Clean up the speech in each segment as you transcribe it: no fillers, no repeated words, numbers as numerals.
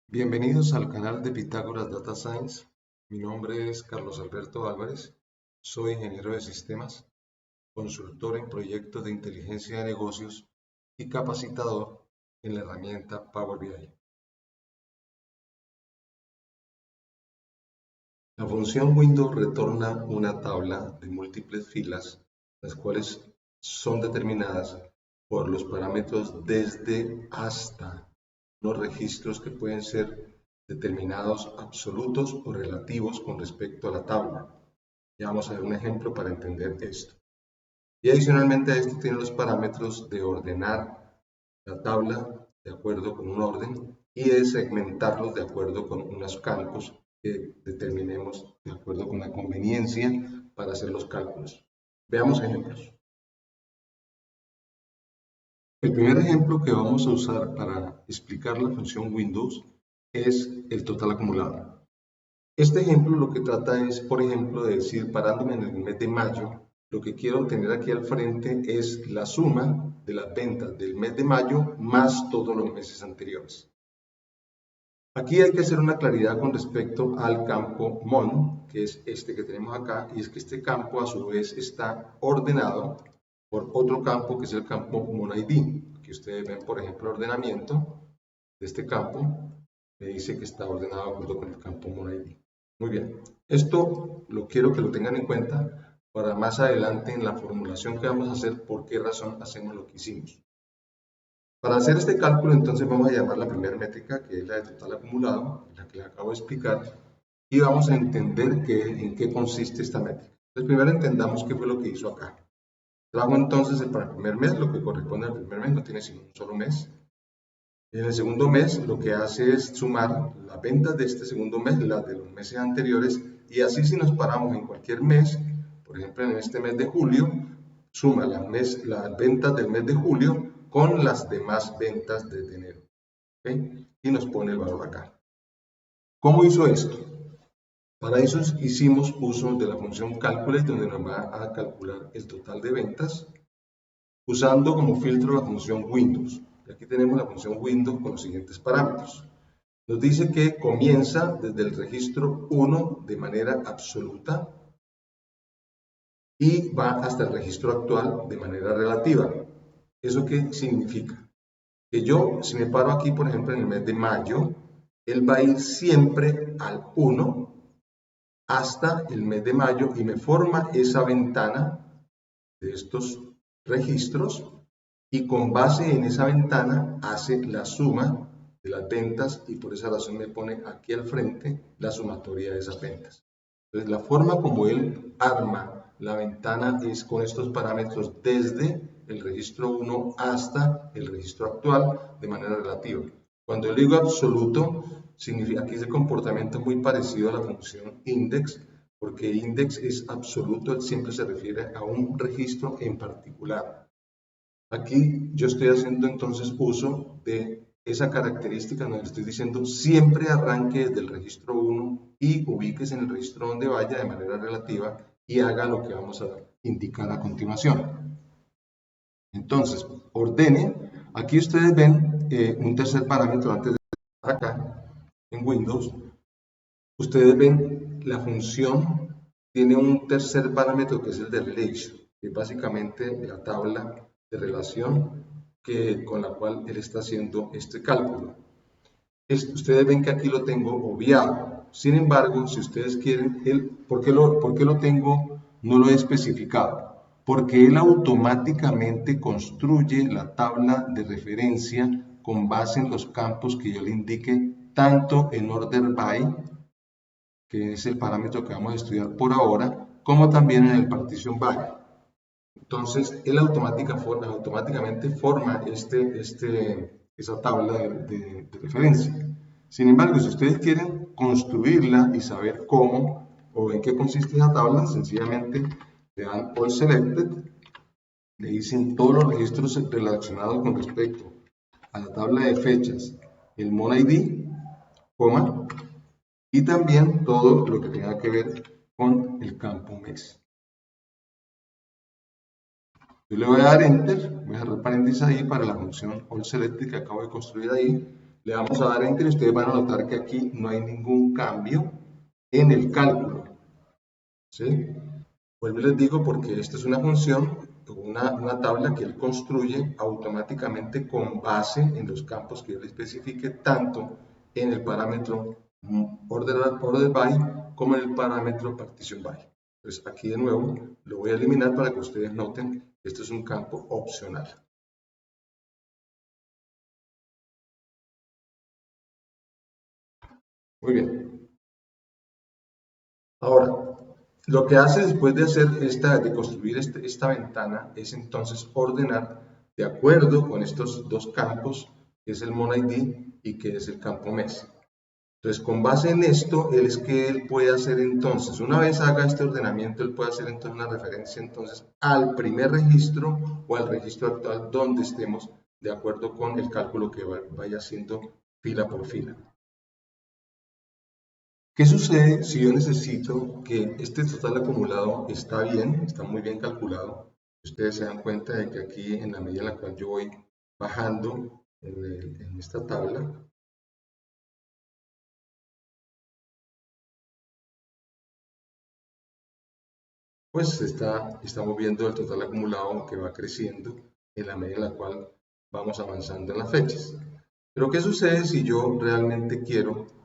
Bienvenidos al canal de Pitágoras Data Science. Mi nombre es Carlos Alberto Álvarez, soy ingeniero de sistemas, consultor en proyectos de inteligencia de negocios y capacitador en la herramienta Power BI. La función Windows retorna una tabla de múltiples filas, las cuales son determinadas por los parámetros desde hasta los registros que pueden ser determinados absolutos o relativos con respecto a la tabla. Ya vamos a ver un ejemplo para entender esto. Y adicionalmente a esto tiene los parámetros de ordenar la tabla de acuerdo con un orden y de segmentarlos de acuerdo con unos campos que determinemos de acuerdo con la conveniencia para hacer los cálculos. Veamos ejemplos. El primer ejemplo que vamos a usar para explicar la función Windows es el total acumulado. Este ejemplo lo que trata es, por ejemplo, de decir, parándome en el mes de mayo, lo que quiero tener aquí al frente es la suma de las ventas del mes de mayo más todos los meses anteriores. Aquí hay que hacer una claridad con respecto al campo MON, que es este que tenemos acá, y es que este campo a su vez está ordenado por otro campo que es el campo MonID. Aquí ustedes ven, por ejemplo, el ordenamiento de este campo, me dice que está ordenado de acuerdo con el campo MonID. Muy bien, esto lo quiero que lo tengan en cuenta para más adelante en la formulación que vamos a hacer, por qué razón hacemos lo que hicimos. Para hacer este cálculo, entonces vamos a llamar la primera métrica, que es la de total acumulado, la que les acabo de explicar, y vamos a entender en qué consiste esta métrica. Entonces, primero entendamos qué fue lo que hizo acá. Trajo entonces para el primer mes, lo que corresponde al primer mes, no tiene sino un solo mes. En el segundo mes, lo que hace es sumar las ventas de este segundo mes, las de los meses anteriores, y así si nos paramos en cualquier mes, por ejemplo en este mes de julio, suma las ventas del mes de julio con las demás ventas de enero. ¿Okay? Y nos pone el valor acá. ¿Cómo hizo esto? Para eso hicimos uso de la función calculate, donde nos va a calcular el total de ventas, usando como filtro la función Windows. Y aquí tenemos la función Windows con los siguientes parámetros. Nos dice que comienza desde el registro 1 de manera absoluta y va hasta el registro actual de manera relativa. ¿Eso qué significa? Que yo, si me paro aquí, por ejemplo, en el mes de mayo, él va a ir siempre al 1 hasta el mes de mayo y me forma esa ventana de estos registros y con base en esa ventana hace la suma de las ventas y por esa razón me pone aquí al frente la sumatoria de esas ventas. Entonces la forma como él arma la ventana es con estos parámetros desde el registro 1 hasta el registro actual de manera relativa. Cuando yo digo absoluto, significa que ese comportamiento es muy parecido a la función index, porque index es absoluto, siempre se refiere a un registro en particular. Aquí yo estoy haciendo entonces uso de esa característica donde estoy diciendo siempre arranque desde el registro 1 y ubíquese en el registro donde vaya de manera relativa y haga lo que vamos a indicar a continuación. Entonces, ordene. Aquí ustedes ven un tercer parámetro antes de acá en Windows. Ustedes ven la función tiene un tercer parámetro que es el de relation, que es básicamente la tabla de relación con la cual él está haciendo este cálculo. Ustedes ven que aquí lo tengo obviado. Sin embargo, si ustedes quieren, ¿por qué lo tengo? No lo he especificado. Porque él automáticamente construye la tabla de referencia con base en los campos que yo le indique, tanto en order by, que es el parámetro que vamos a estudiar por ahora, como también en el partition by. Entonces, él automáticamente forma esa tabla de referencia. Sin embargo, si ustedes quieren construirla y saber cómo o en qué consiste esa tabla, sencillamente le dan All Selected, le dicen todos los registros relacionados con respecto a la tabla de fechas, el MonID, coma, y también todo lo que tenga que ver con el campo mes. Yo le voy a dar Enter, voy a cerrar paréntesis ahí para la función AllSelected que acabo de construir ahí. Le vamos a dar Enter y ustedes van a notar que aquí no hay ningún cambio en el cálculo. ¿Sí? Vuelvo y les digo porque esta es una función, una tabla que él construye automáticamente con base en los campos que yo le especifique tanto en el parámetro order by como en el parámetro partition by. Entonces aquí de nuevo lo voy a eliminar para que ustedes noten que esto es un campo opcional. Muy bien. Ahora, lo que hace después de construir esta ventana es entonces ordenar de acuerdo con estos dos campos, que es el MonID y que es el campo MES. Entonces, con base en esto, él puede hacer entonces, una vez haga este ordenamiento, él puede hacer entonces una referencia entonces al primer registro o al registro actual donde estemos de acuerdo con el cálculo que vaya haciendo fila por fila. ¿Qué sucede si yo necesito que este total acumulado está bien, está muy bien calculado? Ustedes se dan cuenta de que aquí, en la medida en la cual yo voy bajando en esta tabla, pues estamos viendo el total acumulado que va creciendo en la medida en la cual vamos avanzando en las fechas. Pero ¿qué sucede si yo realmente quiero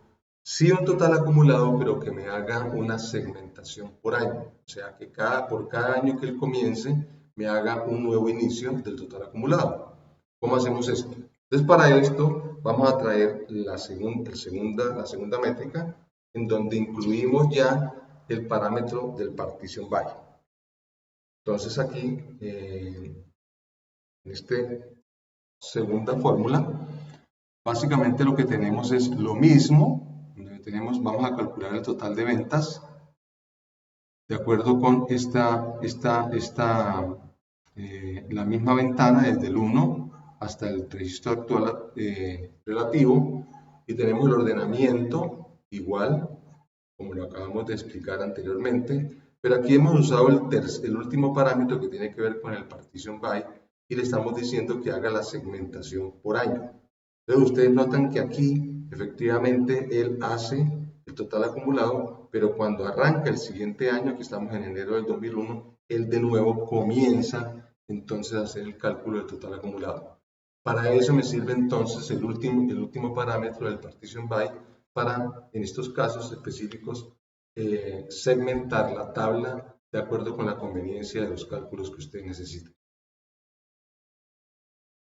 sí un total acumulado, pero que me haga una segmentación por año? O sea, que por cada año que él comience, me haga un nuevo inicio del total acumulado. ¿Cómo hacemos esto? Entonces, para esto, vamos a traer la segunda métrica, en donde incluimos ya el parámetro del partition by. Entonces, aquí, en esta segunda fórmula, básicamente lo que tenemos es lo mismo. Vamos a calcular el total de ventas de acuerdo con la misma ventana desde el 1 hasta el registro actual relativo, y tenemos el ordenamiento igual, como lo acabamos de explicar anteriormente, pero aquí hemos usado el último parámetro que tiene que ver con el partition by y le estamos diciendo que haga la segmentación por año. Entonces ustedes notan que aquí efectivamente él hace el total acumulado, pero cuando arranca el siguiente año, que estamos en enero del 2001, él de nuevo comienza entonces a hacer el cálculo del total acumulado. Para eso me sirve entonces el último parámetro del partition by para, en estos casos específicos, segmentar la tabla de acuerdo con la conveniencia de los cálculos que usted necesite.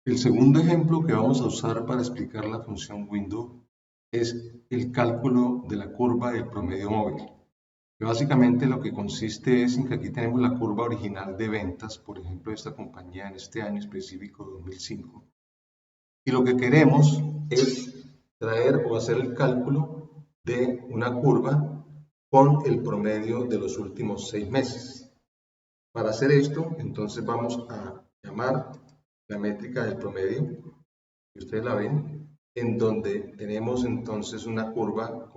El segundo ejemplo que vamos a usar para explicar la función window es el cálculo de la curva del promedio móvil. Que básicamente lo que consiste es en que aquí tenemos la curva original de ventas, por ejemplo, de esta compañía en este año específico 2005. Y lo que queremos es traer o hacer el cálculo de una curva con el promedio de los últimos 6 meses. Para hacer esto, entonces vamos a llamar la métrica del promedio, que ustedes la ven, en donde tenemos entonces una curva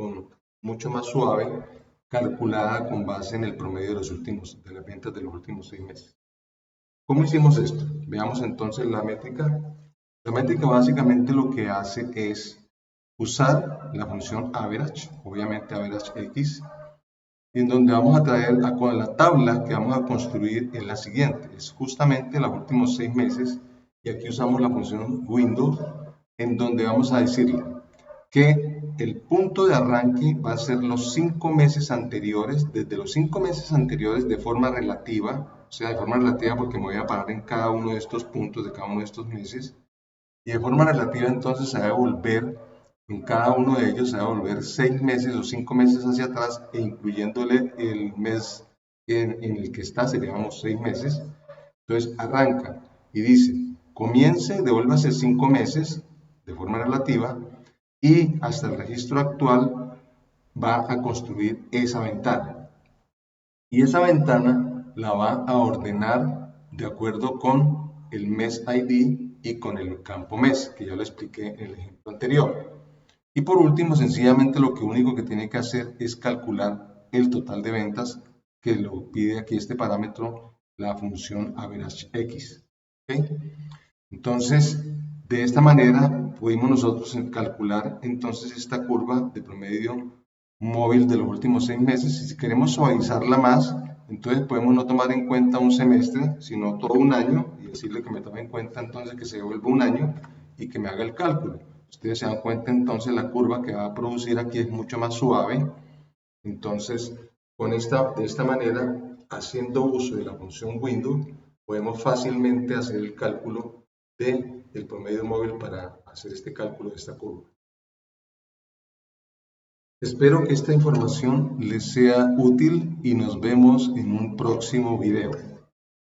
mucho más suave, calculada con base en el promedio de las ventas de los últimos 6 meses. ¿Cómo hicimos esto? Veamos entonces la métrica. La métrica básicamente lo que hace es usar la función average, obviamente average x, en donde vamos a traer con la tabla que vamos a construir en la siguiente. Es justamente los últimos 6 meses, y aquí usamos la función window, en donde vamos a decirle que el punto de arranque va a ser los 5 meses anteriores, desde los 5 meses anteriores de forma relativa, o sea, de forma relativa porque me voy a parar en cada uno de estos puntos de cada uno de estos meses, y de forma relativa entonces se va a devolver, en cada uno de ellos se va a devolver 6 meses o 5 meses hacia atrás, e incluyéndole el mes en el que está, seríamos 6 meses. Entonces arranca y dice, comience, devuélvase 5 meses de forma relativa, y hasta el registro actual va a construir esa ventana. Y esa ventana la va a ordenar de acuerdo con el mes ID y con el campo mes, que ya lo expliqué en el ejemplo anterior. Y por último, sencillamente lo único que tiene que hacer es calcular el total de ventas, que lo pide aquí este parámetro, la función average x. ¿Okay? Entonces, de esta manera pudimos nosotros calcular entonces esta curva de promedio móvil de los últimos 6 meses. Y si queremos suavizarla más, entonces podemos no tomar en cuenta un semestre, sino todo un año, y decirle que me tome en cuenta entonces que se devuelva un año y que me haga el cálculo. Ustedes se dan cuenta entonces la curva que va a producir aquí es mucho más suave. Entonces, de esta manera, haciendo uso de la función window, podemos fácilmente hacer el cálculo del promedio móvil para hacer este cálculo de esta curva. Espero que esta información les sea útil y nos vemos en un próximo video.